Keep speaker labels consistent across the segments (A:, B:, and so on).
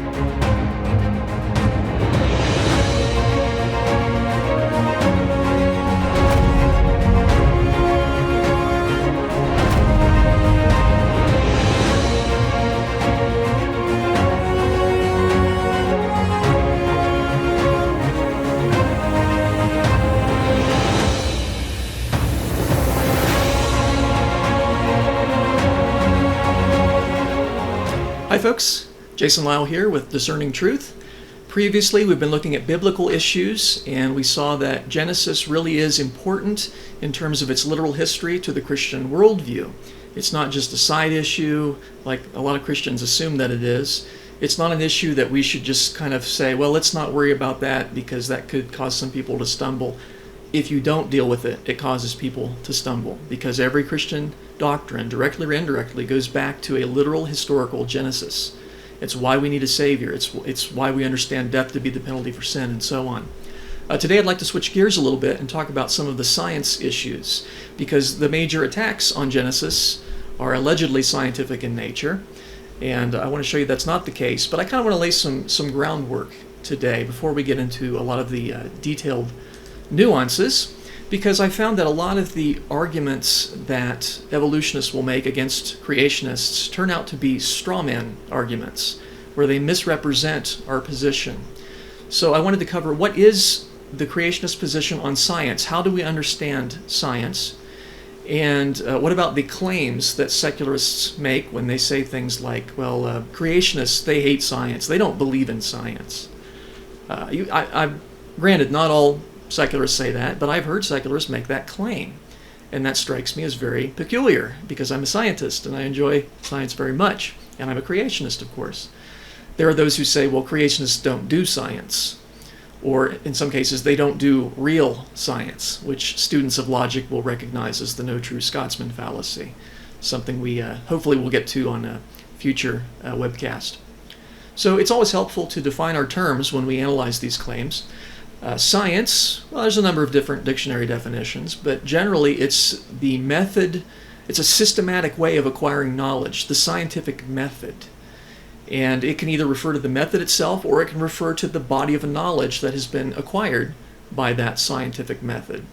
A: Hi folks, Jason Lyle here with Discerning Truth. Previously we've been looking at biblical issues, and we saw that Genesis really is important in terms of its literal history to the Christian worldview. It's not just a side issue like a lot of Christians assume that it is. It's not an issue that we should just kind of say, well, let's not worry about that because that could cause some people to stumble. If you don't deal with it, it causes people to stumble, because every Christian doctrine, directly or indirectly, goes back to a literal historical Genesis. It's why we need a Savior. It's why we understand death to be the penalty for sin, and so on. Today I'd like to switch gears a little bit and talk about some of the science issues, because the major attacks on Genesis are allegedly scientific in nature, and I want to show you that's not the case. But I kind of want to lay some groundwork today before we get into a lot of the detailed nuances, because I found that a lot of the arguments that evolutionists will make against creationists turn out to be straw man arguments, where they misrepresent our position. So I wanted to cover what is the creationist position on science, how do we understand science, and what about the claims that secularists make when they say things like, well, creationists, they hate science, they don't believe in science. Granted, not all secularists say that, but I've heard secularists make that claim, and that strikes me as very peculiar, because I'm a scientist and I enjoy science very much, and I'm a creationist, of course. There are those who say, well, creationists don't do science, or in some cases they don't do real science, which students of logic will recognize as the no true Scotsman fallacy, something we hopefully will get to on a future webcast. So it's always helpful to define our terms when we analyze these claims. Science, well, there's a number of different dictionary definitions, but generally it's the method, it's a systematic way of acquiring knowledge, the scientific method. And it can either refer to the method itself, or it can refer to the body of knowledge that has been acquired by that scientific method.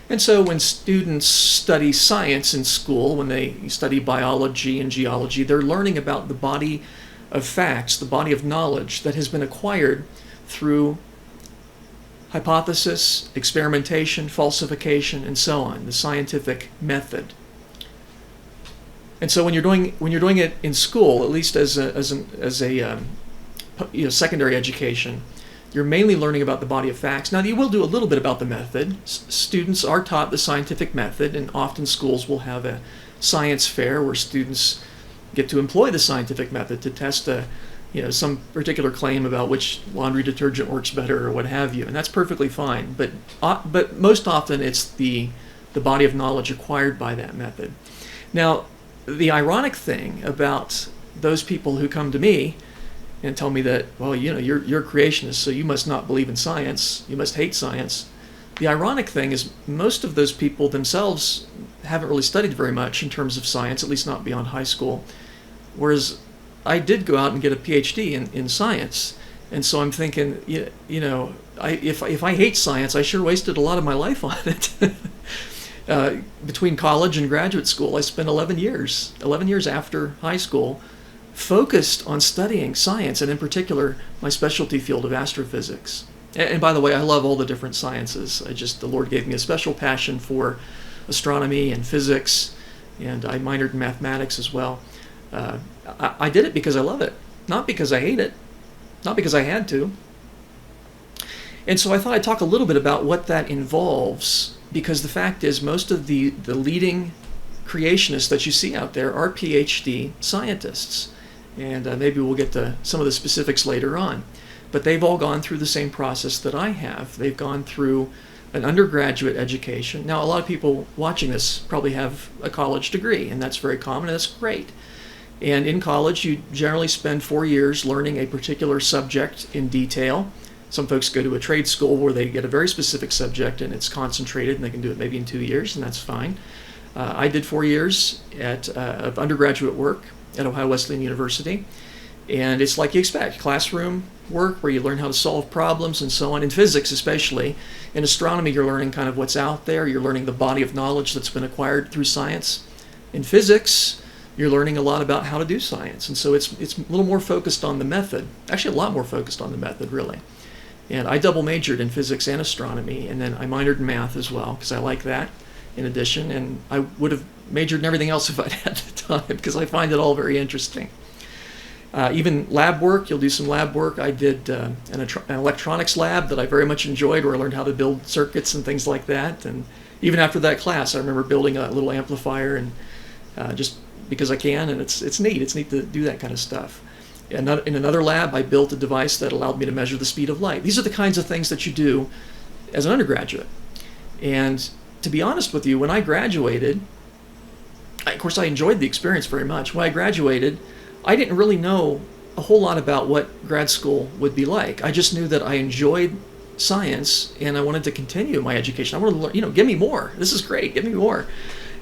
A: And so when students study science in school, when they study biology and geology, they're learning about the body of facts, the body of knowledge that has been acquired through hypothesis, experimentation, falsification, and so on, the scientific method. And so when you're doing it in school, at least as a secondary education, you're mainly learning about the body of facts. Now, you will do a little bit about the method. Students are taught the scientific method, and often schools will have a science fair where students get to employ the scientific method to test some particular claim about which laundry detergent works better or what have you, and that's perfectly fine. But most often it's the body of knowledge acquired by that method. Now, the ironic thing about those people who come to me and tell me that, well, you're a creationist, so you must not believe in science, you must hate science. The ironic thing is most of those people themselves haven't really studied very much in terms of science, at least not beyond high school, whereas I did go out and get a PhD in science, and so I'm thinking, if I hate science, I sure wasted a lot of my life on it. Between college and graduate school, I spent 11 years after high school, focused on studying science, and in particular, my specialty field of astrophysics. And by the way, I love all the different sciences. The Lord gave me a special passion for astronomy and physics, and I minored in mathematics as well. I did it because I love it, not because I hate it, not because I had to. And so I thought I'd talk a little bit about what that involves, because the fact is most of the leading creationists that you see out there are PhD scientists. And maybe we'll get to some of the specifics later on. But they've all gone through the same process that I have. They've gone through an undergraduate education. Now, a lot of people watching this probably have a college degree, and that's very common, and that's great. And in college, you generally spend 4 years learning a particular subject in detail. Some folks go to a trade school where they get a very specific subject and it's concentrated, and they can do it maybe in 2 years, and that's fine. I did 4 years of undergraduate work at Ohio Wesleyan University, And it's like you expect, classroom work where you learn how to solve problems and so on. In physics especially. In astronomy, you're learning kind of what's out there. You're learning the body of knowledge that's been acquired through science. In physics, you're learning a lot about how to do science. And so it's a little more focused on the method. Actually, a lot more focused on the method, really. And I double majored in physics and astronomy, and then I minored in math as well, because I like that in addition. And I would have majored in everything else if I'd had the time, because I find it all very interesting. Even lab work, you'll do some lab work. I did an electronics lab that I very much enjoyed, where I learned how to build circuits and things like that. And even after that class, I remember building a little amplifier, and just because I can, and it's neat. It's neat to do that kind of stuff. In another lab, I built a device that allowed me to measure the speed of light. These are the kinds of things that you do as an undergraduate. And to be honest with you, when I graduated, of course I enjoyed the experience very much. When I graduated, I didn't really know a whole lot about what grad school would be like. I just knew that I enjoyed science and I wanted to continue my education. I wanted to learn, give me more. This is great, give me more.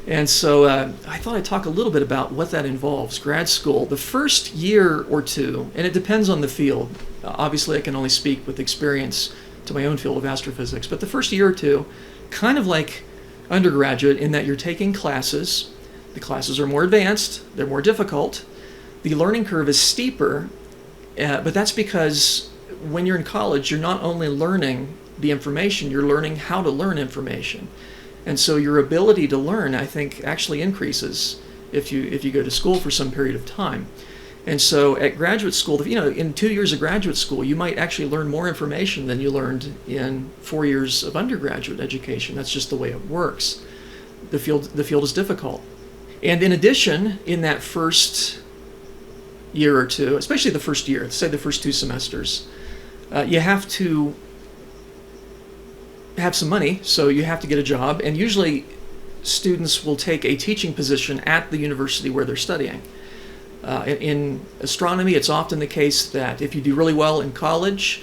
A: And so I thought I'd talk a little bit about what that involves, grad school. The first year or two, and it depends on the field. Obviously, I can only speak with experience to my own field of astrophysics, but the first year or two, kind of like undergraduate in that you're taking classes. The classes are more advanced, they're more difficult. The learning curve is steeper, but that's because when you're in college, you're not only learning the information, you're learning how to learn information. And so your ability to learn, I think, actually increases if you go to school for some period of time. And so at graduate school, in 2 years of graduate school, you might actually learn more information than you learned in 4 years of undergraduate education. That's just the way it works. The field is difficult. And in addition, in that first year or two, especially the first year, say the first 2 semesters, you have to have some money, so you have to get a job, and usually students will take a teaching position at the university where they're studying. In astronomy, it's often the case that if you do really well in college,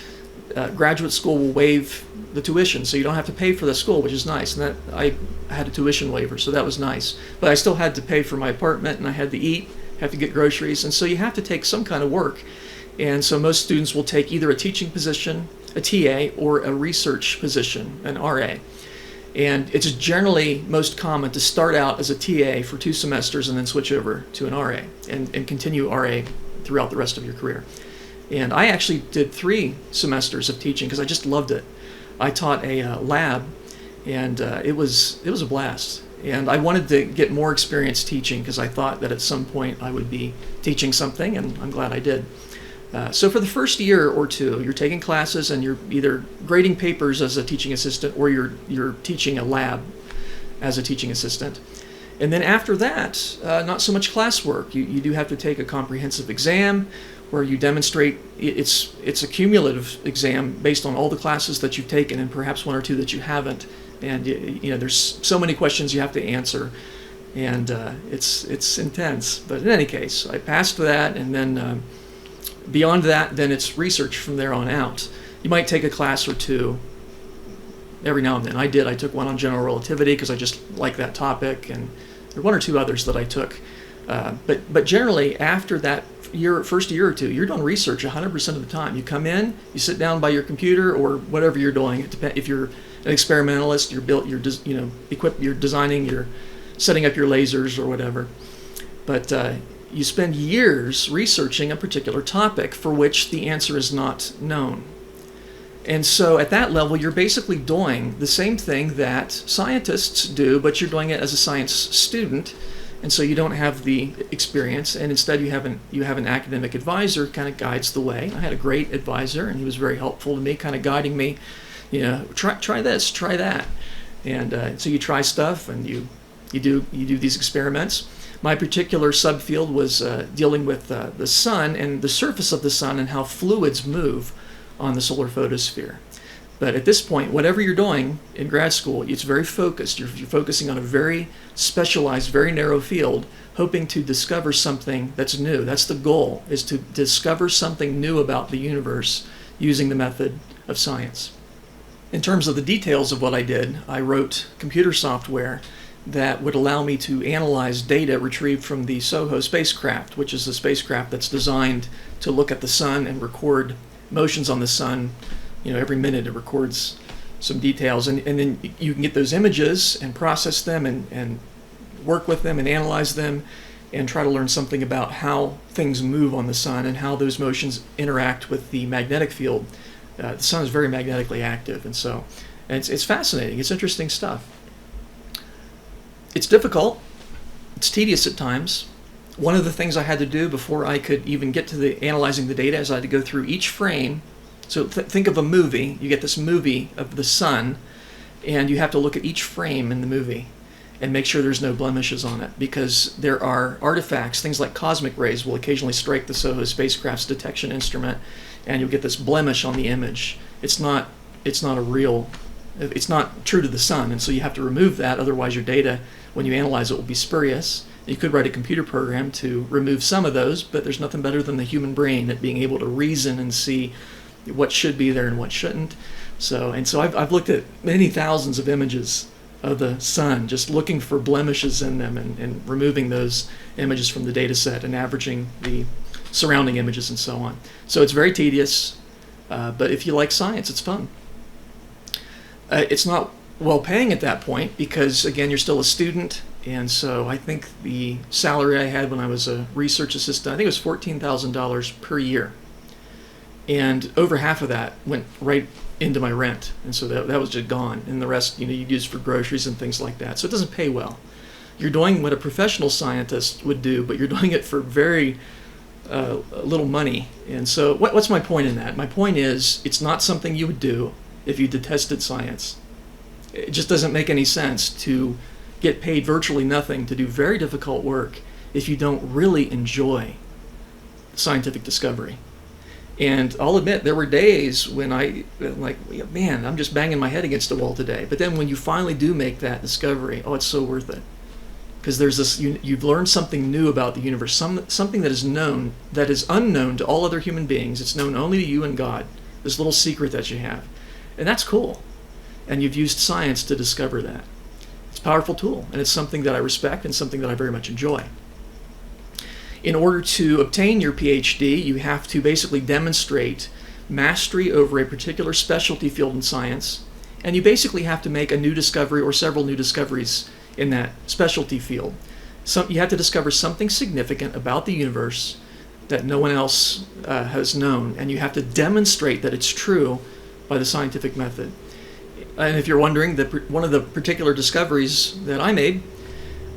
A: graduate school will waive the tuition, so you don't have to pay for the school, which is nice. And that I had a tuition waiver, so that was nice. But I still had to pay for my apartment, and I had to eat, have to get groceries, and so you have to take some kind of work. And so most students will take either a teaching position, a TA, or a research position, an RA. And it's generally most common to start out as a TA for 2 semesters and then switch over to an RA and continue RA throughout the rest of your career. And I actually did 3 semesters of teaching because I just loved it. I taught a lab, and it was a blast. And I wanted to get more experience teaching because I thought that at some point I would be teaching something, and I'm glad I did. So for the first year or two, you're taking classes and you're either grading papers as a teaching assistant or you're teaching a lab as a teaching assistant. And then after that, not so much classwork. You do have to take a comprehensive exam where you demonstrate. It's a cumulative exam based on all the classes that you've taken and perhaps 1 or 2 that you haven't. And there's so many questions you have to answer, and it's intense. But in any case, I passed that, and then beyond that, then it's research from there on out. You might take a class or 2 every now and then. I did. I took one on general relativity because I just like that topic, and there were 1 or 2 others that I took. But generally, after that first year or 2, you're doing research 100% of the time. You come in, you sit down by your computer or whatever you're doing. If you're an experimentalist, you're designing, you're setting up your lasers or whatever. But you spend years researching a particular topic for which the answer is not known. And so at that level, you're basically doing the same thing that scientists do, but you're doing it as a science student. And so you don't have the experience, and instead you have an academic advisor kind of guides the way. I had a great advisor, and he was very helpful to me, kind of guiding me, try this, try that. And so you try stuff, and you do these experiments. My particular subfield was dealing with the sun and the surface of the sun and how fluids move on the solar photosphere. But at this point, whatever you're doing in grad school, it's very focused. You're focusing on a very specialized, very narrow field, hoping to discover something that's new. That's the goal, is to discover something new about the universe using the method of science. In terms of the details of what I did, I wrote computer software that would allow me to analyze data retrieved from the SOHO spacecraft, which is a spacecraft that's designed to look at the sun and record motions on the sun. Every minute it records some details, and then you can get those images and process them and work with them and analyze them and try to learn something about how things move on the sun and how those motions interact with the magnetic field. The sun is very magnetically active, and so it's fascinating. It's interesting stuff. It's difficult. It's tedious at times. One of the things I had to do before I could even get to the analyzing the data is I had to go through each frame. So think of a movie. You get this movie of the sun, and you have to look at each frame in the movie and make sure there's no blemishes on it, because there are artifacts, things like cosmic rays will occasionally strike the SOHO spacecraft's detection instrument, and you'll get this blemish on the image. It's not true to the sun, and so you have to remove that, otherwise your data, when you analyze it, will be spurious. You could write a computer program to remove some of those, but there's nothing better than the human brain at being able to reason and see what should be there and what shouldn't. So I've looked at many thousands of images of the sun, just looking for blemishes in them and removing those images from the data set and averaging the surrounding images and so on. So it's very tedious, but if you like science, it's fun. It's not well paying at that point because, again, you're still a student, and so I think the salary I had when I was a research assistant, I think it was $14,000 per year. And over half of that went right into my rent, and so that was just gone, and the rest you'd use for groceries and things like that. So it doesn't pay well. You're doing what a professional scientist would do, but you're doing it for very little money. And so what's my point in that? My point is, it's not something you would do if you detested science. It just doesn't make any sense to get paid virtually nothing to do very difficult work if you don't really enjoy scientific discovery. And I'll admit, there were days when man, I'm just banging my head against the wall today. But then when you finally do make that discovery, it's so worth it. Because there's this, you've learned something new about the universe, something that is known, that is unknown to all other human beings. It's known only to you and God, this little secret that you have. And that's cool. And you've used science to discover that. It's a powerful tool, and it's something that I respect and something that I very much enjoy. In order to obtain your PhD, you have to basically demonstrate mastery over a particular specialty field in science, and you basically have to make a new discovery or several new discoveries in that specialty field. You have to discover something significant about the universe that no one else has known, and you have to demonstrate that it's true by the scientific method. And if you're wondering, one of the particular discoveries that I made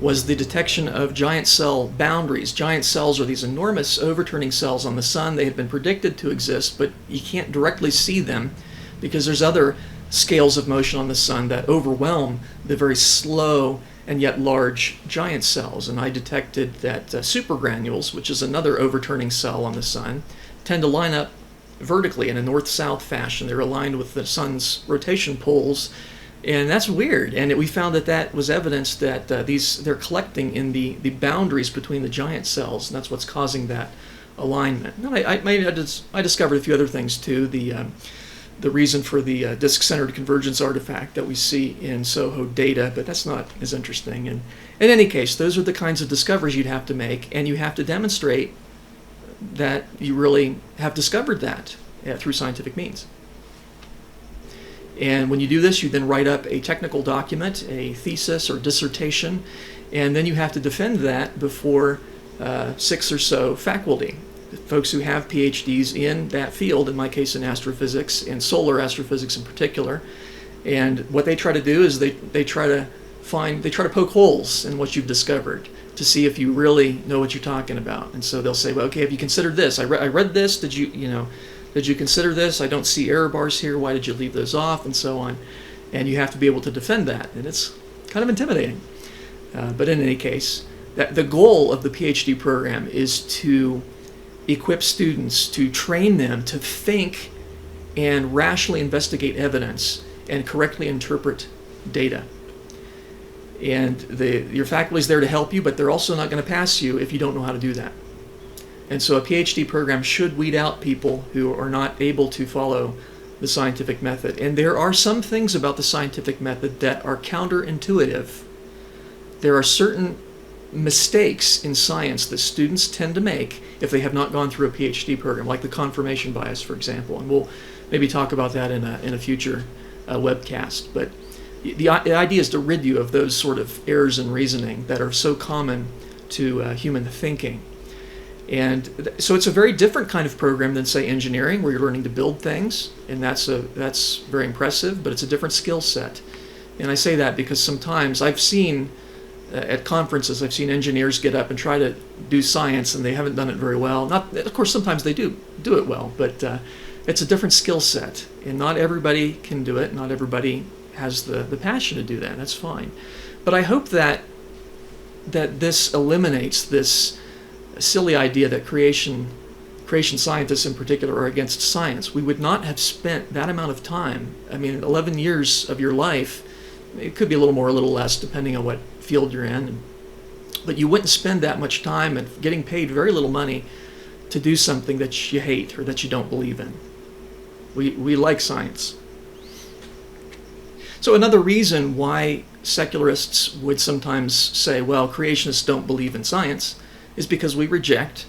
A: was the detection of giant cell boundaries. Giant cells are these enormous overturning cells on the sun. They have been predicted to exist, but you can't directly see them because there's other scales of motion on the sun that overwhelm the very slow and yet large giant cells. And I detected that supergranules, which is another overturning cell on the sun, tend to line up vertically in a north-south fashion. They're aligned with the sun's rotation poles. And that's weird, and we found that was evidence that they're collecting in the boundaries between the giant cells, and that's what's causing that alignment. And I discovered a few other things too. The reason for the disk-centered convergence artifact that we see in SOHO data, but that's not as interesting. And in any case, those are the kinds of discoveries you'd have to make, and you have to demonstrate that you really have discovered that through scientific means. And when you do this, you then write up a technical document, a thesis or dissertation, and then you have to defend that before 6 or so faculty, folks who have PhDs in that field, in my case in astrophysics, and solar astrophysics in particular. And what they try to do is they try to poke holes in what you've discovered to see if you really know what you're talking about. And so they'll say, well, okay, have you considered this? I read this. Did you consider this? I don't see error bars here. Why did you leave those off? And so on. And you have to be able to defend that. And it's kind of intimidating. But in any case, the goal of the PhD program is to equip students, to train them to think and rationally investigate evidence and correctly interpret data. And your faculty is there to help you, but they're also not going to pass you if you don't know how to do that. And so a PhD program should weed out people who are not able to follow the scientific method. And there are some things about the scientific method that are counterintuitive there are certain mistakes in science that students tend to make if they have not gone through a PhD program, like the confirmation bias, for example. And we'll maybe talk about that in a future webcast. But the idea is to rid you of those sort of errors in reasoning that are so common to human thinking. And so it's a very different kind of program than, say, engineering, where you're learning to build things, and that's very impressive, but it's a different skill set. And I say that because sometimes I've seen at conferences, I've seen engineers get up and try to do science, and they haven't done it very well. Of course, sometimes they do it well, but it's a different skill set, and not everybody can do it. Not everybody has the passion to do that. That's fine. But I hope that this eliminates this silly idea that creation scientists in particular are against science. We would not have spent that amount of time. I mean, 11 years of your life, it could be a little more, a little less, depending on what field you're in. But you wouldn't spend that much time and getting paid very little money to do something that you hate or that you don't believe in. We like science. So another reason why secularists would sometimes say, well, creationists don't believe in science, is because we reject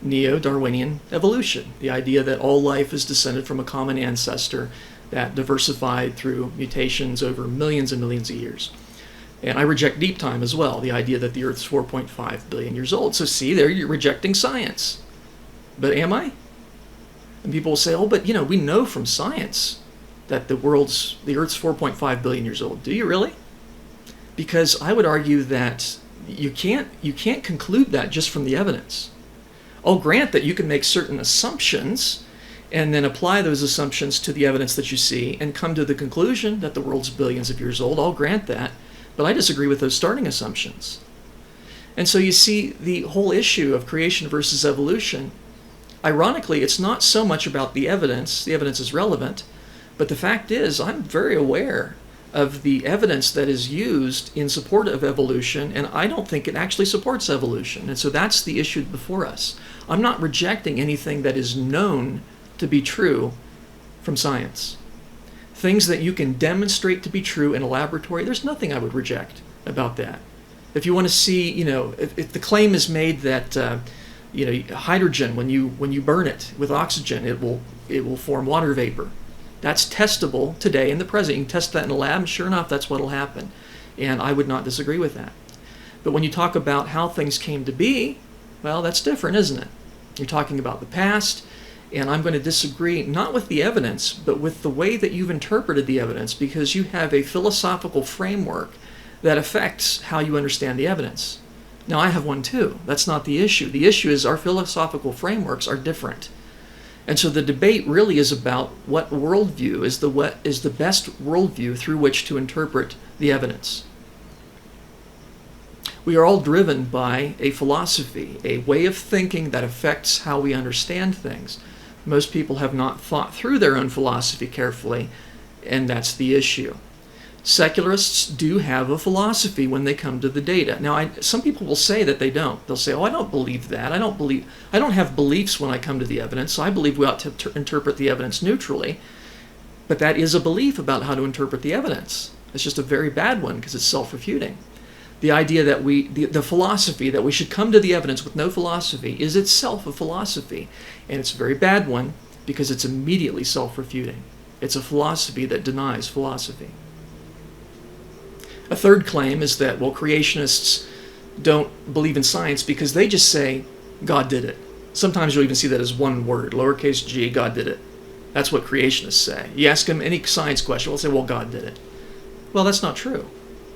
A: neo-Darwinian evolution, the idea that all life is descended from a common ancestor that diversified through mutations over millions and millions of years. And I reject deep time as well, the idea that the Earth's 4.5 billion years old. So see, there you're rejecting science. But am I? And people will say, oh, but we know from science that the Earth's 4.5 billion years old. Do you really? Because I would argue that you can't conclude that just from the evidence. I'll grant that you can make certain assumptions and then apply those assumptions to the evidence that you see and come to the conclusion that the world's billions of years old. I'll grant that, but I disagree with those starting assumptions. And so you see the whole issue of creation versus evolution. Ironically, it's not so much about the evidence. The evidence is relevant, but the fact is I'm very aware of the evidence that is used in support of evolution, and I don't think it actually supports evolution. And so that's the issue before us. I'm not rejecting anything that is known to be true from science. Things that you can demonstrate to be true in a laboratory, there's nothing I would reject about that. If you want to see, if the claim is made that hydrogen, when you burn it with oxygen, it will form water vapor. That's testable today in the present. You can test that in a lab, and sure enough, that's what will happen. And I would not disagree with that. But when you talk about how things came to be, well, that's different, isn't it? You're talking about the past, and I'm going to disagree not with the evidence, but with the way that you've interpreted the evidence, because you have a philosophical framework that affects how you understand the evidence. Now, I have one too. That's not the issue. The issue is our philosophical frameworks are different. And so the debate really is about what worldview is the best worldview through which to interpret the evidence. We are all driven by a philosophy, a way of thinking that affects how we understand things. Most people have not thought through their own philosophy carefully, and that's the issue. Secularists do have a philosophy when they come to the data. Now, some people will say that they don't. They'll say, oh, I don't believe that. I don't have beliefs when I come to the evidence, so I believe we ought to interpret the evidence neutrally. But that is a belief about how to interpret the evidence. It's just a very bad one because it's self-refuting. The idea that the philosophy that we should come to the evidence with no philosophy is itself a philosophy. And it's a very bad one because it's immediately self-refuting. It's a philosophy that denies philosophy. A third claim is that, well, creationists don't believe in science because they just say, God did it. Sometimes you'll even see that as one word, lowercase g, God did it. That's what creationists say. You ask them any science question, they'll say, well, God did it. Well, that's not true.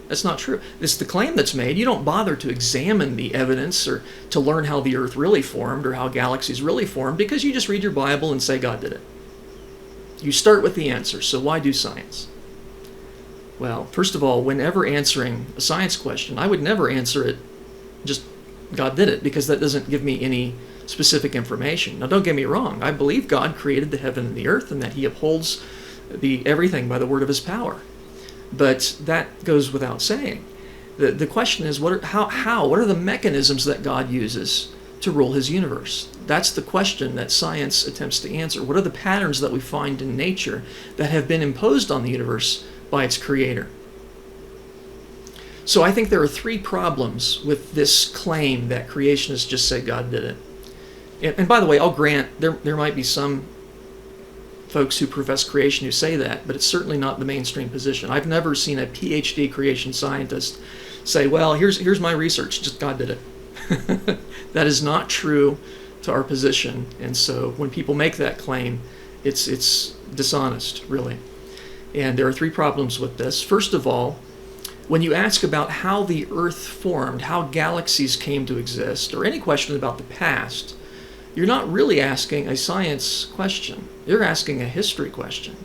A: That's not true. It's the claim that's made. You don't bother to examine the evidence or to learn how the earth really formed or how galaxies really formed because you just read your Bible and say God did it. You start with the answer, so why do science? Well, first of all, whenever answering a science question, I would never answer it just God did it, because that doesn't give me any specific information. Now, don't get me wrong. I believe God created the heaven and the earth and that he upholds everything by the word of his power. But that goes without saying. The question is, what are the mechanisms that God uses to rule his universe? That's the question that science attempts to answer. What are the patterns that we find in nature that have been imposed on the universe by its creator? So I think there are three problems with this claim that creationists just say God did it. And by the way, I'll grant there might be some folks who profess creation who say that, but it's certainly not the mainstream position. I've never seen a PhD creation scientist say, well, here's my research, just God did it. That is not true to our position. And so when people make that claim, it's dishonest, really. And there are three problems with this. First of all, when you ask about how the earth formed, how galaxies came to exist, or any question about the past, you're not really asking a science question. You're asking a history question.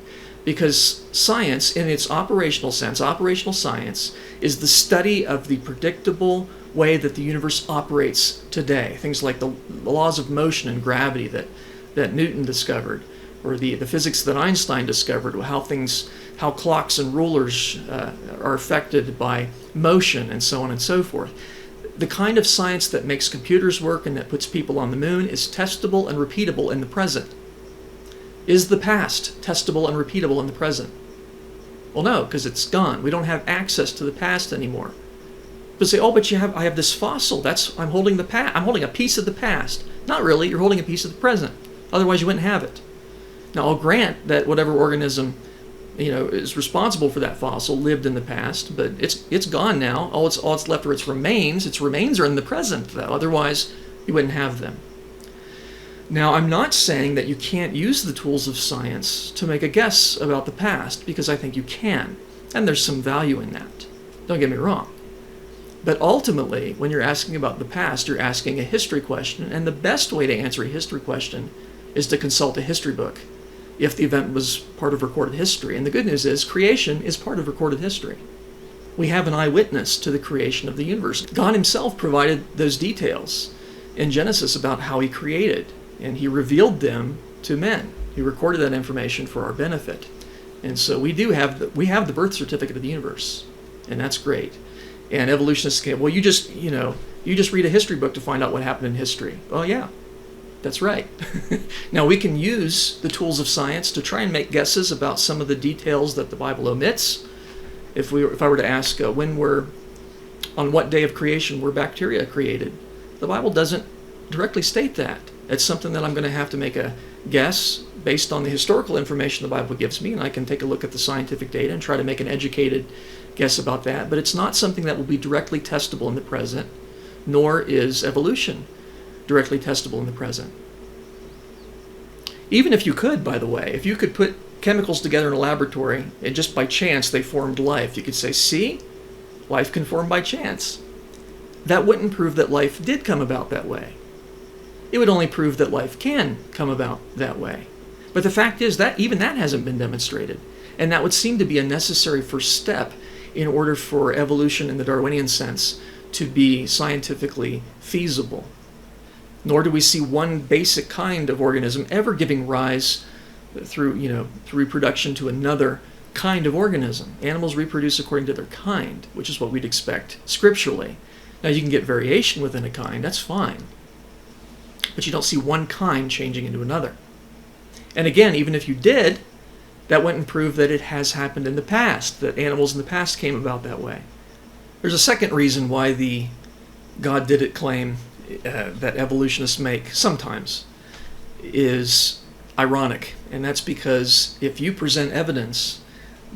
A: Because science, in its operational sense, operational science, is the study of the predictable way that the universe operates today. Things like the laws of motion and gravity that Newton discovered, or the physics that Einstein discovered, how clocks and rulers are affected by motion, and so on and so forth. The kind of science that makes computers work and that puts people on the moon is testable and repeatable in the present. Is the past testable and repeatable in the present? Well, no, because it's gone. We don't have access to the past anymore. But say, oh, but I have this fossil. I'm holding a piece of the past. Not really. You're holding a piece of the present. Otherwise, you wouldn't have it. Now, I'll grant that whatever organism is responsible for that fossil lived in the past, but it's gone now. All it's left are its remains. Its remains are in the present, though. Otherwise, you wouldn't have them. Now, I'm not saying that you can't use the tools of science to make a guess about the past, because I think you can, and there's some value in that. Don't get me wrong. But ultimately, when you're asking about the past, you're asking a history question, and the best way to answer a history question is to consult a history book, if the event was part of recorded history. And the good news is, creation is part of recorded history. We have an eyewitness to the creation of the universe. God himself provided those details in Genesis about how he created, and he revealed them to men. He recorded that information for our benefit. And so we have the birth certificate of the universe, and that's great. And evolutionists say, well, you just read a history book to find out what happened in history. Well, yeah. That's right. Now, we can use the tools of science to try and make guesses about some of the details that the Bible omits. If I were to ask on what day of creation were bacteria created, the Bible doesn't directly state that. It's something that I'm going to have to make a guess based on the historical information the Bible gives me, and I can take a look at the scientific data and try to make an educated guess about that. But it's not something that will be directly testable in the present, nor is evolution directly testable in the present. Even if you could, by the way, if you could put chemicals together in a laboratory and just by chance they formed life, you could say, see, life can form by chance. That wouldn't prove that life did come about that way. It would only prove that life can come about that way. But the fact is that even that hasn't been demonstrated. And that would seem to be a necessary first step in order for evolution in the Darwinian sense to be scientifically feasible. Nor do we see one basic kind of organism ever giving rise through reproduction to another kind of organism. Animals reproduce according to their kind, which is what we'd expect scripturally. Now, you can get variation within a kind, that's fine. But you don't see one kind changing into another. And again, even if you did, that wouldn't prove that it has happened in the past, that animals in the past came about that way. There's a second reason why the God did it claim that evolutionists make sometimes is ironic. And that's because if you present evidence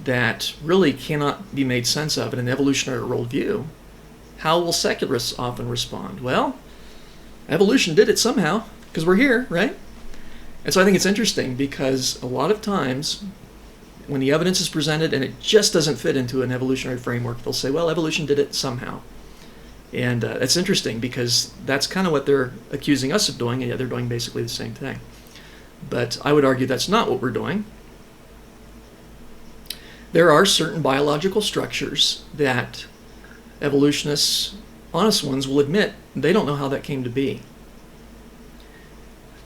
A: that really cannot be made sense of in an evolutionary worldview, how will secularists often respond? Well, evolution did it somehow, because we're here, right? And so I think it's interesting because a lot of times when the evidence is presented and it just doesn't fit into an evolutionary framework, they'll say, well, evolution did it somehow. And that's interesting because that's kind of what they're accusing us of doing, and yet they're doing basically the same thing. But I would argue that's not what we're doing. There are certain biological structures that evolutionists, honest ones, will admit they don't know how that came to be.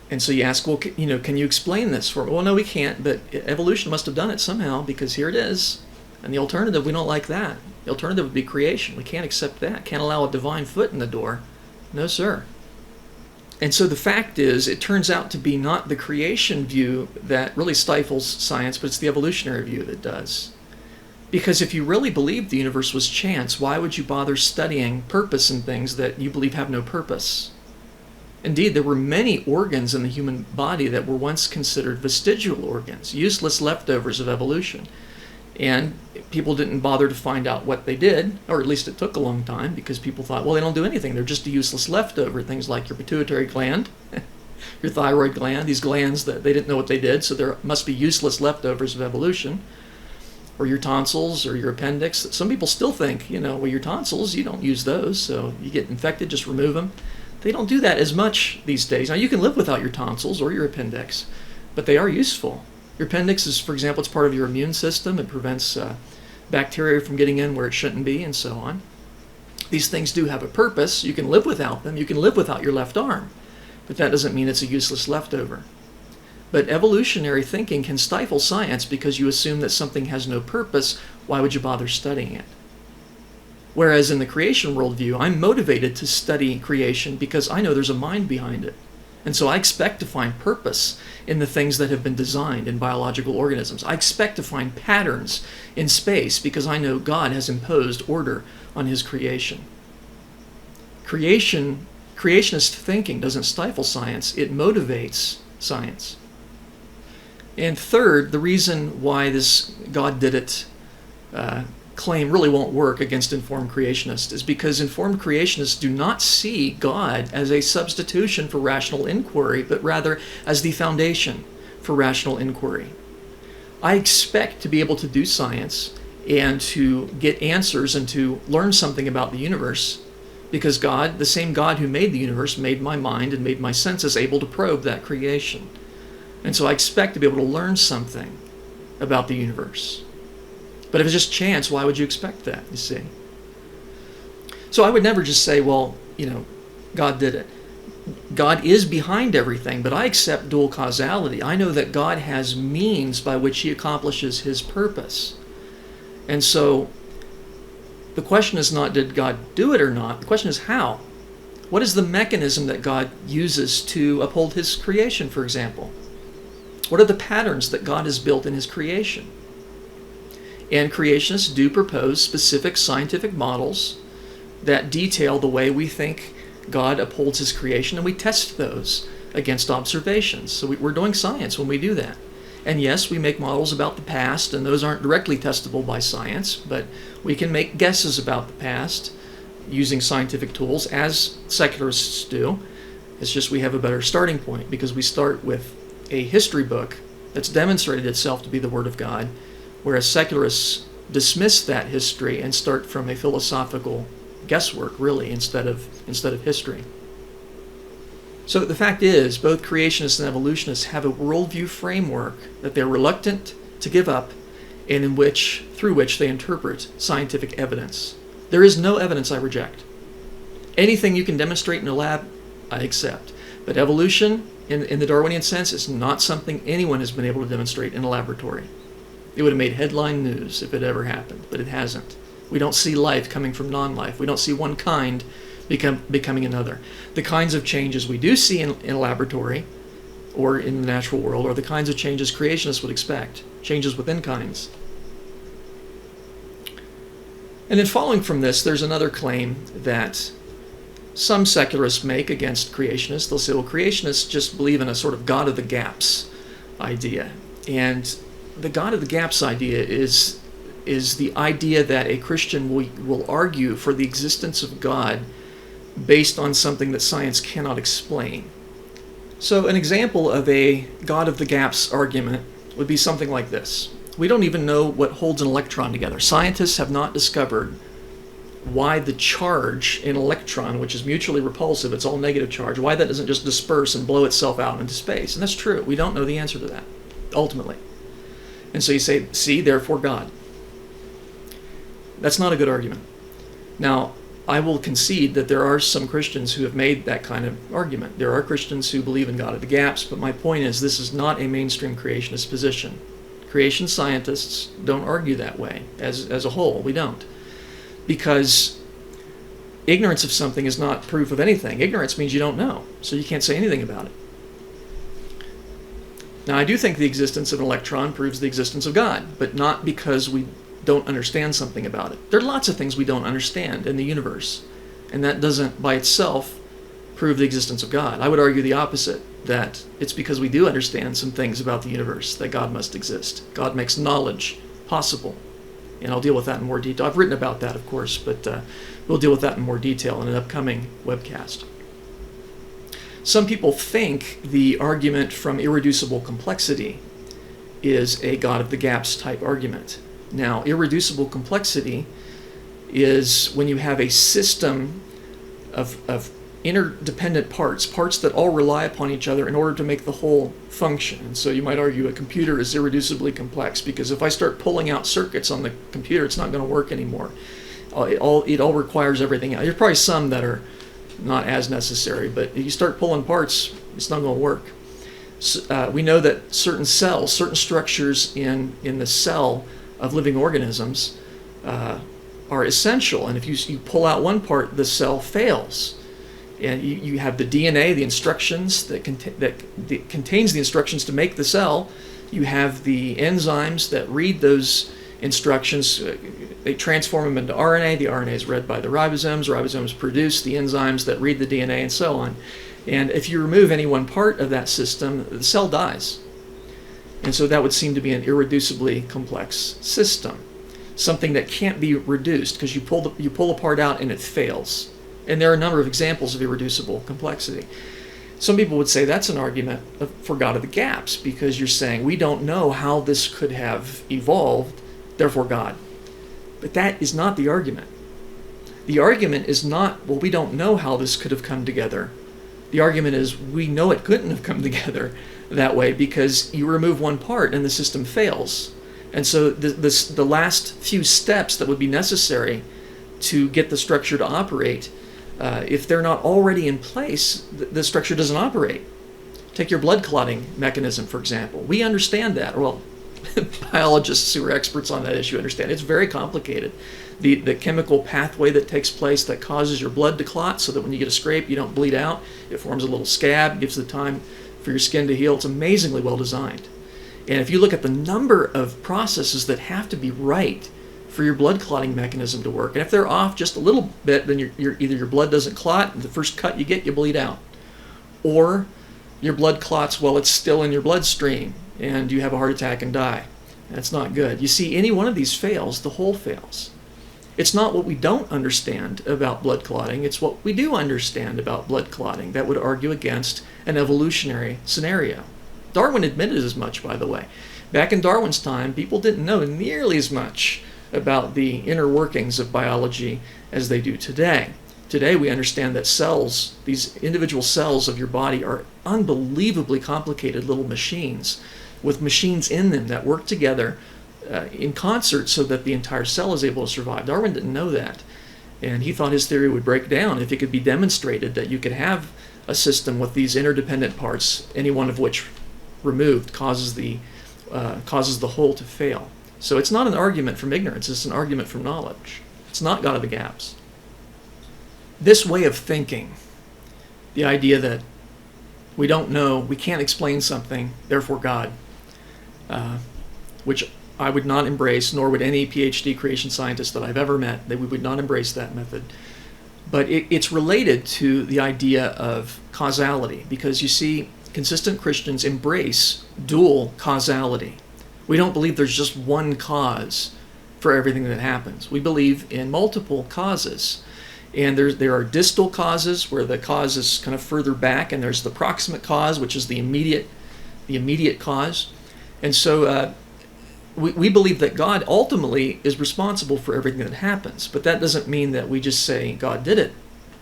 A: And so you ask, well, can you explain this for me? Well, no, we can't, but evolution must have done it somehow because here it is. And the alternative, we don't like that. The alternative would be creation. We can't accept that. Can't allow a divine foot in the door. No, sir. And so the fact is, it turns out to be not the creation view that really stifles science, but it's the evolutionary view that does. Because if you really believed the universe was chance, why would you bother studying purpose in things that you believe have no purpose? Indeed, there were many organs in the human body that were once considered vestigial organs, useless leftovers of evolution. And people didn't bother to find out what they did, or at least it took a long time, because people thought, well, they don't do anything. They're just a useless leftover. Things like your pituitary gland, your thyroid gland, these glands that they didn't know what they did, so there must be useless leftovers of evolution. Or your tonsils or your appendix. Some people still think, well, your tonsils, you don't use those, so you get infected, just remove them. They don't do that as much these days. Now, you can live without your tonsils or your appendix, but they are useful. Your appendix is, for example, it's part of your immune system. It prevents bacteria from getting in where it shouldn't be, and so on. These things do have a purpose. You can live without them. You can live without your left arm, but that doesn't mean it's a useless leftover. But evolutionary thinking can stifle science because you assume that something has no purpose. Why would you bother studying it? Whereas in the creation worldview, I'm motivated to study creation because I know there's a mind behind it. And so I expect to find purpose in the things that have been designed in biological organisms. I expect to find patterns in space because I know God has imposed order on his creation. Creationist thinking doesn't stifle science, it motivates science. And third, the reason why this goddidit claim really won't work against informed creationists is because informed creationists do not see God as a substitution for rational inquiry, but rather as the foundation for rational inquiry. I expect to be able to do science and to get answers and to learn something about the universe because God, the same God who made the universe, made my mind and made my senses able to probe that creation. And so I expect to be able to learn something about the universe. But if it's just chance, why would you expect that, you see? So I would never just say, well, God did it. God is behind everything, but I accept dual causality. I know that God has means by which he accomplishes his purpose. And so the question is not, did God do it or not? The question is how. What is the mechanism that God uses to uphold his creation, for example? What are the patterns that God has built in his creation? And creationists do propose specific scientific models that detail the way we think God upholds his creation, and we test those against observations. So we're doing science when we do that. And yes, we make models about the past, and those aren't directly testable by science, but we can make guesses about the past using scientific tools, as secularists do. It's just we have a better starting point because we start with a history book that's demonstrated itself to be the Word of God, whereas secularists dismiss that history and start from a philosophical guesswork, really, instead of history. So the fact is, both creationists and evolutionists have a worldview framework that they're reluctant to give up and through which they interpret scientific evidence. There is no evidence I reject. Anything you can demonstrate in a lab, I accept. But evolution, in the Darwinian sense, is not something anyone has been able to demonstrate in a laboratory. It would have made headline news if it ever happened, but it hasn't. We don't see life coming from non-life. We don't see one kind becoming another. The kinds of changes we do see in a laboratory or in the natural world are the kinds of changes creationists would expect, changes within kinds. And then following from this, there's another claim that some secularists make against creationists. They'll say, well, creationists just believe in a sort of God of the gaps idea. And the God of the gaps idea is the idea that a Christian will argue for the existence of God based on something that science cannot explain. So an example of a God of the gaps argument would be something like this. We don't even know what holds an electron together. Scientists have not discovered why the charge in an electron, which is mutually repulsive, it's all negative charge, why that doesn't just disperse and blow itself out into space. And that's true. We don't know the answer to that, ultimately. And so you say, see, therefore God. That's not a good argument. Now, I will concede that there are some Christians who have made that kind of argument. There are Christians who believe in God of the gaps, but my point is this is not a mainstream creationist position. Creation scientists don't argue that way. As a whole, we don't. Because ignorance of something is not proof of anything. Ignorance means you don't know, so you can't say anything about it. Now, I do think the existence of an electron proves the existence of God, but not because we don't understand something about it. There are lots of things we don't understand in the universe, and that doesn't by itself prove the existence of God. I would argue the opposite, that it's because we do understand some things about the universe that God must exist. God makes knowledge possible, and I'll deal with that in more detail. I've written about that, of course, but we'll deal with that in more detail in an upcoming webcast. Some people think the argument from irreducible complexity is a God of the gaps type argument. Now, irreducible complexity is when you have a system of interdependent parts that all rely upon each other in order to make the whole function. And so you might argue a computer is irreducibly complex, because if I start pulling out circuits on the computer, it's not going to work anymore. It all requires everything else. There's probably some that are not as necessary, but if you start pulling parts, it's not going to work. So, we know that certain cells, certain structures in the cell of living organisms are essential, and if you pull out one part, the cell fails. And you have the DNA, the instructions that contains the instructions to make the cell. You have the enzymes that read those instructions. They transform them into RNA. The RNA is read by the ribosomes. Ribosomes produce the enzymes that read the DNA, and so on. And if you remove any one part of that system, the cell dies. And so that would seem to be an irreducibly complex system, something that can't be reduced, because you pull a part out and it fails. And there are a number of examples of irreducible complexity. Some people would say that's an argument for God of the gaps, because you're saying we don't know how this could have evolved, therefore God. But that is not the argument. The argument is not, well, we don't know how this could have come together. The argument is we know it couldn't have come together that way, because you remove one part and the system fails. And so the last few steps that would be necessary to get the structure to operate, if they're not already in place, the structure doesn't operate. Take your blood clotting mechanism, for example. We understand that. Well, biologists who are experts on that issue understand. It's very complicated. The chemical pathway that takes place that causes your blood to clot, so that when you get a scrape, you don't bleed out. It forms a little scab, gives the time for your skin to heal. It's amazingly well designed. And if you look at the number of processes that have to be right for your blood clotting mechanism to work, and if they're off just a little bit, then either your blood doesn't clot, and the first cut you get, you bleed out, or your blood clots while it's still in your bloodstream, and you have a heart attack and die. That's not good. You see, any one of these fails, the whole fails. It's not what we don't understand about blood clotting, it's what we do understand about blood clotting that would argue against an evolutionary scenario. Darwin admitted as much, by the way. Back in Darwin's time, people didn't know nearly as much about the inner workings of biology as they do today. Today we understand that cells, these individual cells of your body, are unbelievably complicated little machines with machines in them that work together in concert so that the entire cell is able to survive. Darwin didn't know that, and he thought his theory would break down if it could be demonstrated that you could have a system with these interdependent parts, any one of which removed causes the whole to fail. So it's not an argument from ignorance, it's an argument from knowledge. It's not God of the gaps. This way of thinking, the idea that we don't know, we can't explain something, therefore God, which I would not embrace, nor would any PhD creation scientist that I've ever met, that we would not embrace that method. But it's related to the idea of causality, because you see, consistent Christians embrace dual causality. We don't believe there's just one cause for everything that happens. We believe in multiple causes. And there are distal causes where the cause is kind of further back, and there's the proximate cause, which is the immediate cause. And so we believe that God ultimately is responsible for everything that happens. But that doesn't mean that we just say God did it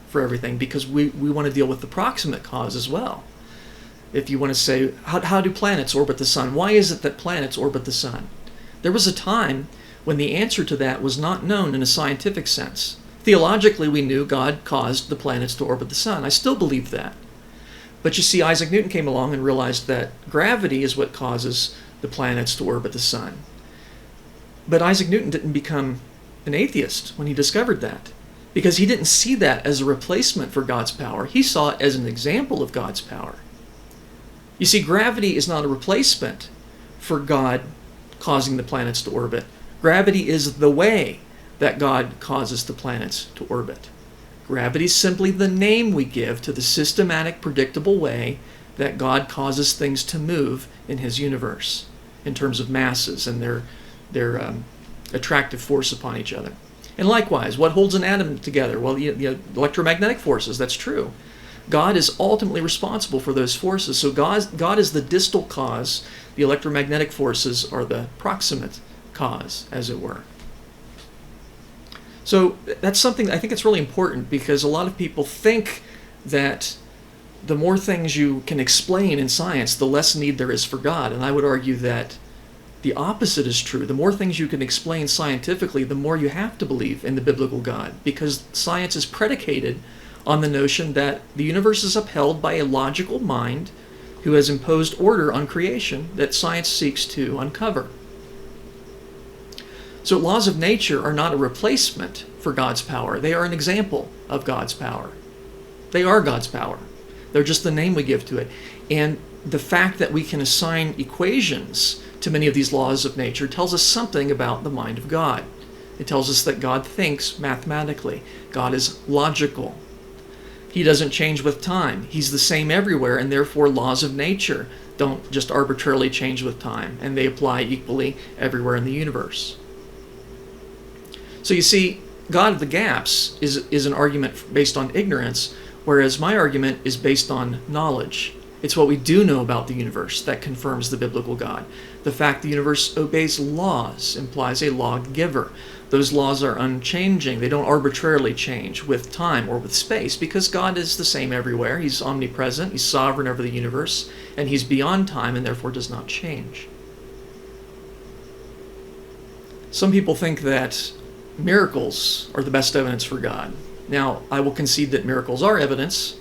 A: for everything, because we want to deal with the proximate cause as well. If you want to say, how do planets orbit the sun? Why is it that planets orbit the sun? There was a time when the answer to that was not known in a scientific sense. Theologically, we knew God caused the planets to orbit the sun. I still believe that. But you see, Isaac Newton came along and realized that gravity is what causes the planets to orbit the sun. But Isaac Newton didn't become an atheist when he discovered that, because he didn't see that as a replacement for God's power. He saw it as an example of God's power. You see, gravity is not a replacement for God causing the planets to orbit. Gravity is the way that God causes the planets to orbit. Gravity is simply the name we give to the systematic, predictable way that God causes things to move in his universe in terms of masses and their attractive force upon each other. And likewise, what holds an atom together? Well, the electromagnetic forces, that's true. God is ultimately responsible for those forces. So God is the distal cause. The electromagnetic forces are the proximate cause, as it were. So that's something I think it's really important, because a lot of people think that the more things you can explain in science, the less need there is for God. And I would argue that the opposite is true. The more things you can explain scientifically, the more you have to believe in the biblical God, because science is predicated on the notion that the universe is upheld by a logical mind who has imposed order on creation that science seeks to uncover. So laws of nature are not a replacement for God's power. They are an example of God's power. They are God's power. They're just the name we give to it. And the fact that we can assign equations to many of these laws of nature tells us something about the mind of God. It tells us that God thinks mathematically. God is logical. He doesn't change with time. He's the same everywhere, and therefore laws of nature don't just arbitrarily change with time, and they apply equally everywhere in the universe. So you see, God of the gaps is an argument based on ignorance, whereas my argument is based on knowledge. It's what we do know about the universe that confirms the biblical God. The fact the universe obeys laws implies a lawgiver. Those laws are unchanging. They don't arbitrarily change with time or with space, because God is the same everywhere. He's omnipresent, he's sovereign over the universe, and he's beyond time and therefore does not change. Some people think that miracles are the best evidence for God. Now, I will concede that miracles are evidence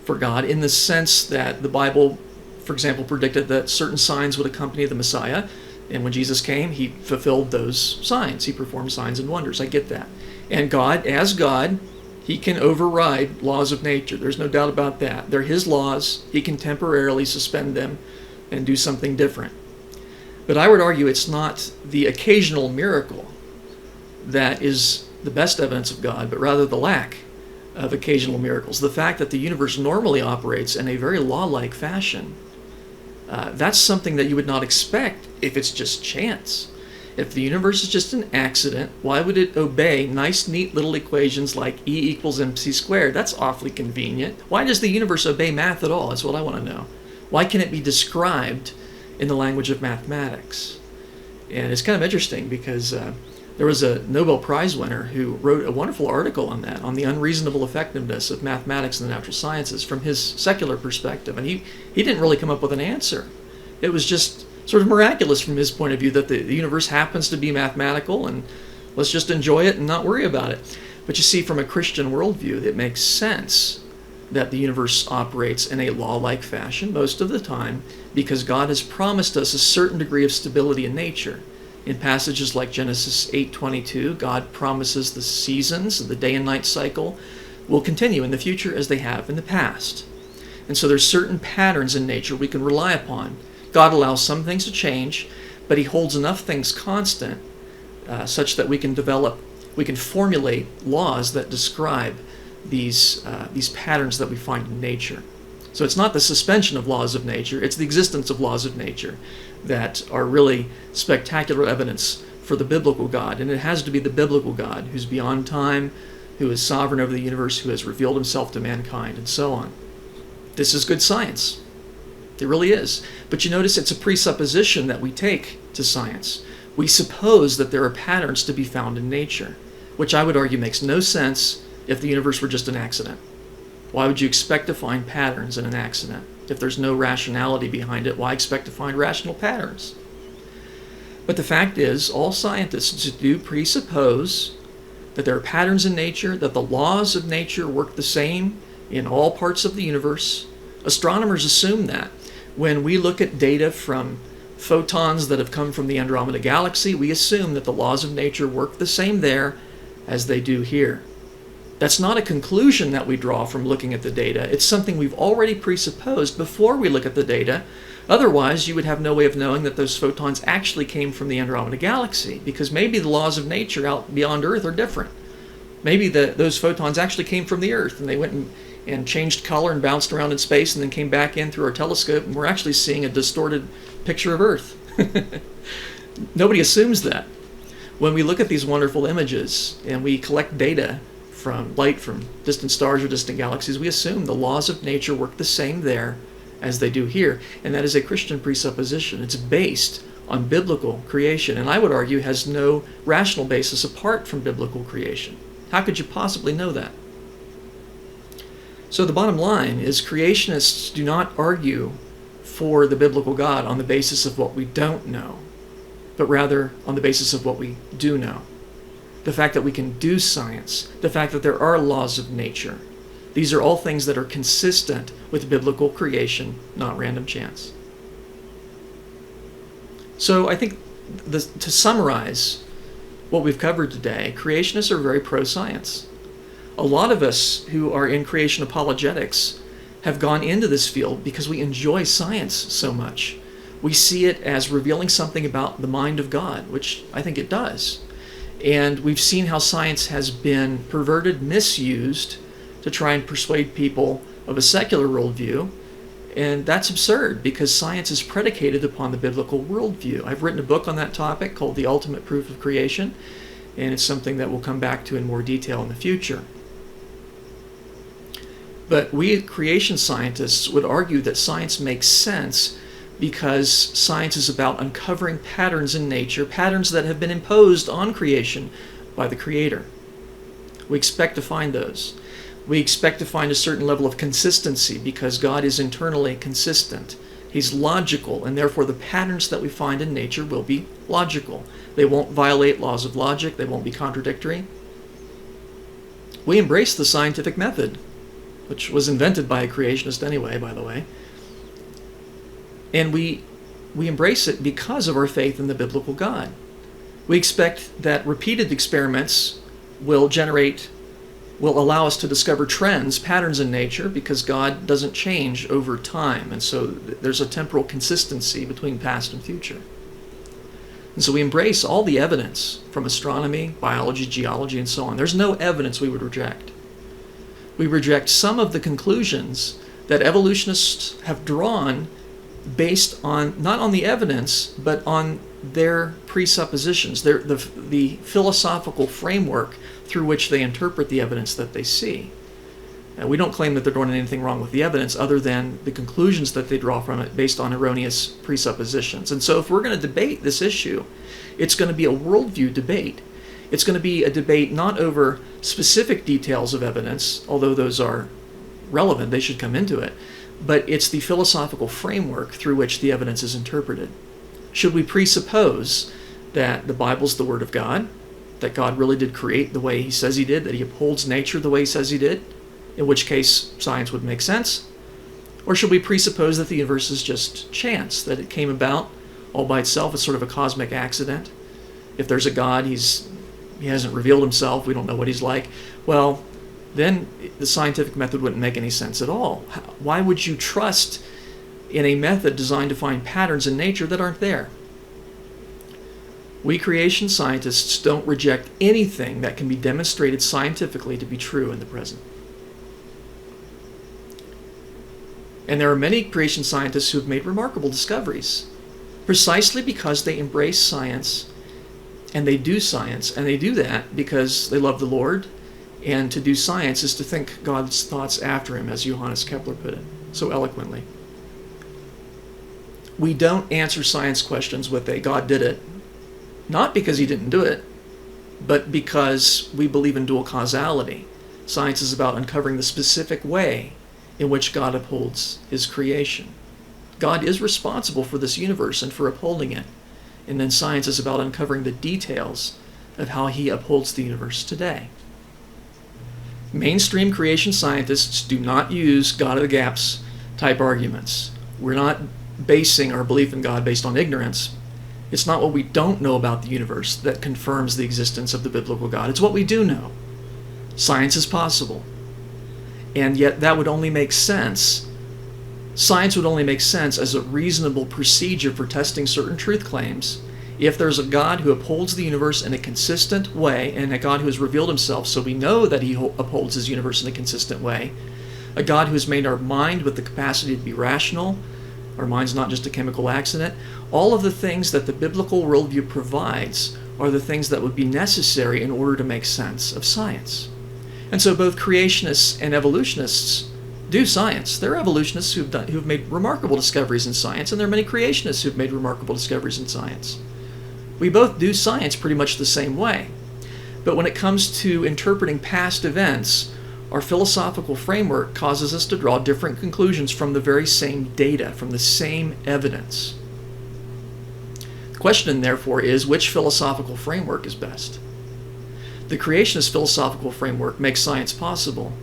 A: for God in the sense that the Bible, for example, predicted that certain signs would accompany the Messiah, and when Jesus came, he fulfilled those signs. He performed signs and wonders. I get that. And God, as God, he can override laws of nature. There's no doubt about that. They're his laws. He can temporarily suspend them and do something different. But I would argue it's not the occasional miracle that is the best evidence of God, but rather the lack of occasional miracles. The fact that the universe normally operates in a very law-like fashion, that's something that you would not expect if it's just chance. If the universe is just an accident, why would it obey nice, neat little equations like E equals mc squared? That's awfully convenient. Why does the universe obey math at all? That's what I want to know. Why can it be described in the language of mathematics? And it's kind of interesting because there was a Nobel Prize winner who wrote a wonderful article on that, on the unreasonable effectiveness of mathematics and the natural sciences from his secular perspective. And he didn't really come up with an answer. It was just sort of miraculous from his point of view that the universe happens to be mathematical, and let's just enjoy it and not worry about it. But you see, from a Christian worldview, it makes sense that the universe operates in a law-like fashion most of the time, because God has promised us a certain degree of stability in nature. In passages like Genesis 8:22, God promises the seasons, the day and night cycle, will continue in the future as they have in the past. And so there's certain patterns in nature we can rely upon. God allows some things to change, but he holds enough things constant such that we can formulate laws that describe these patterns that we find in nature. So it's not the suspension of laws of nature, it's the existence of laws of nature that are really spectacular evidence for the biblical God. And it has to be the biblical God who's beyond time, who is sovereign over the universe, who has revealed himself to mankind, and so on. This is good science. It really is. But you notice it's a presupposition that we take to science. We suppose that there are patterns to be found in nature, which I would argue makes no sense if the universe were just an accident. Why would you expect to find patterns in an accident? If there's no rationality behind it, why expect to find rational patterns? But the fact is, all scientists do presuppose that there are patterns in nature, that the laws of nature work the same in all parts of the universe. Astronomers assume that. When we look at data from photons that have come from the Andromeda Galaxy, we assume that the laws of nature work the same there as they do here. That's not a conclusion that we draw from looking at the data. It's something we've already presupposed before we look at the data, Otherwise, you would have no way of knowing that those photons actually came from the Andromeda Galaxy, because maybe the laws of nature out beyond Earth are different. Maybe those photons actually came from the Earth, and they went and changed color and bounced around in space and then came back in through our telescope, and we're actually seeing a distorted picture of Earth. Nobody assumes that. When we look at these wonderful images and we collect data from light from distant stars or distant galaxies, we assume the laws of nature work the same there as they do here, and that is a Christian presupposition. It's based on biblical creation, and I would argue has no rational basis apart from biblical creation. How could you possibly know that? So the bottom line is, creationists do not argue for the biblical God on the basis of what we don't know, but rather on the basis of what we do know. The fact that we can do science, the fact that there are laws of nature. These are all things that are consistent with biblical creation, not random chance. So I think to summarize what we've covered today, creationists are very pro-science. A lot of us who are in creation apologetics have gone into this field because we enjoy science so much. We see it as revealing something about the mind of God, which I think it does. And we've seen how science has been perverted, misused to try and persuade people of a secular worldview. And that's absurd, because science is predicated upon the biblical worldview. I've written a book on that topic called The Ultimate Proof of Creation, and it's something that we'll come back to in more detail in the future. But we creation scientists would argue that science makes sense because science is about uncovering patterns in nature, patterns that have been imposed on creation by the Creator. We expect to find those. We expect to find a certain level of consistency because God is internally consistent. He's logical, and therefore the patterns that we find in nature will be logical. They won't violate laws of logic. They won't be contradictory. We embrace the scientific method, which was invented by a creationist anyway, by the way. And we embrace it because of our faith in the biblical God. We expect that repeated experiments will allow us to discover trends, patterns in nature, because God doesn't change over time. And so there's a temporal consistency between past and future. And so we embrace all the evidence from astronomy, biology, geology, and so on. There's no evidence we would reject. We reject some of the conclusions that evolutionists have drawn based on, not on the evidence, but on their presuppositions, the philosophical framework through which they interpret the evidence that they see. And we don't claim that they're doing anything wrong with the evidence other than the conclusions that they draw from it based on erroneous presuppositions. And so if we're going to debate this issue, it's going to be a worldview debate. It's going to be a debate not over specific details of evidence, although those are relevant, they should come into it, but it's the philosophical framework through which the evidence is interpreted. Should we presuppose that the Bible's the Word of God, that God really did create the way He says He did, that He upholds nature the way He says He did, in which case science would make sense? Or should we presuppose that the universe is just chance, that it came about all by itself, it's sort of a cosmic accident? If there's a God, He hasn't revealed Himself, we don't know what He's like. Well, then the scientific method wouldn't make any sense at all. Why would you trust in a method designed to find patterns in nature that aren't there? We creation scientists don't reject anything that can be demonstrated scientifically to be true in the present. And there are many creation scientists who have made remarkable discoveries precisely because they embrace science and they do science, and they do that because they love the Lord. And to do science is to think God's thoughts after Him, as Johannes Kepler put it so eloquently. We don't answer science questions with a God did it, not because He didn't do it, but because we believe in dual causality. Science is about uncovering the specific way in which God upholds His creation. God is responsible for this universe and for upholding it. And then science is about uncovering the details of how He upholds the universe today. Mainstream creation scientists do not use God of the gaps type arguments. We're not basing our belief in God based on ignorance. It's not what we don't know about the universe that confirms the existence of the biblical God. It's what we do know. Science is possible. And yet that would only make sense Science would only make sense as a reasonable procedure for testing certain truth claims if there's a God who upholds the universe in a consistent way, and a God who has revealed himself so we know that he upholds his universe in a consistent way, a God who has made our mind with the capacity to be rational, our mind's not just a chemical accident. All of the things that the biblical worldview provides are the things that would be necessary in order to make sense of science. And so both creationists and evolutionists do science. There are evolutionists who've made remarkable discoveries in science, and there are many creationists who've made remarkable discoveries in science. We both do science pretty much the same way. But when it comes to interpreting past events, our philosophical framework causes us to draw different conclusions from the very same data, from the same evidence. The question, therefore, is which philosophical framework is best? The creationist philosophical framework makes science possible.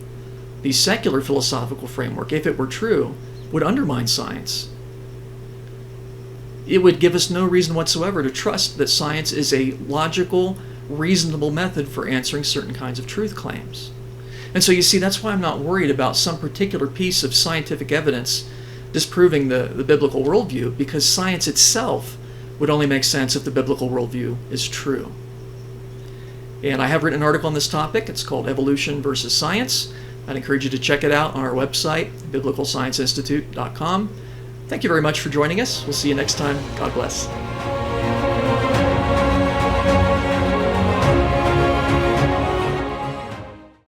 A: The secular philosophical framework, if it were true, would undermine science. It would give us no reason whatsoever to trust that science is a logical, reasonable method for answering certain kinds of truth claims. And so you see, that's why I'm not worried about some particular piece of scientific evidence disproving the biblical worldview, because science itself would only make sense if the biblical worldview is true. And I have written an article on this topic. It's called Evolution versus Science. I'd encourage you to check it out on our website, biblicalscienceinstitute.com. Thank you very much for joining us. We'll see you next time. God bless.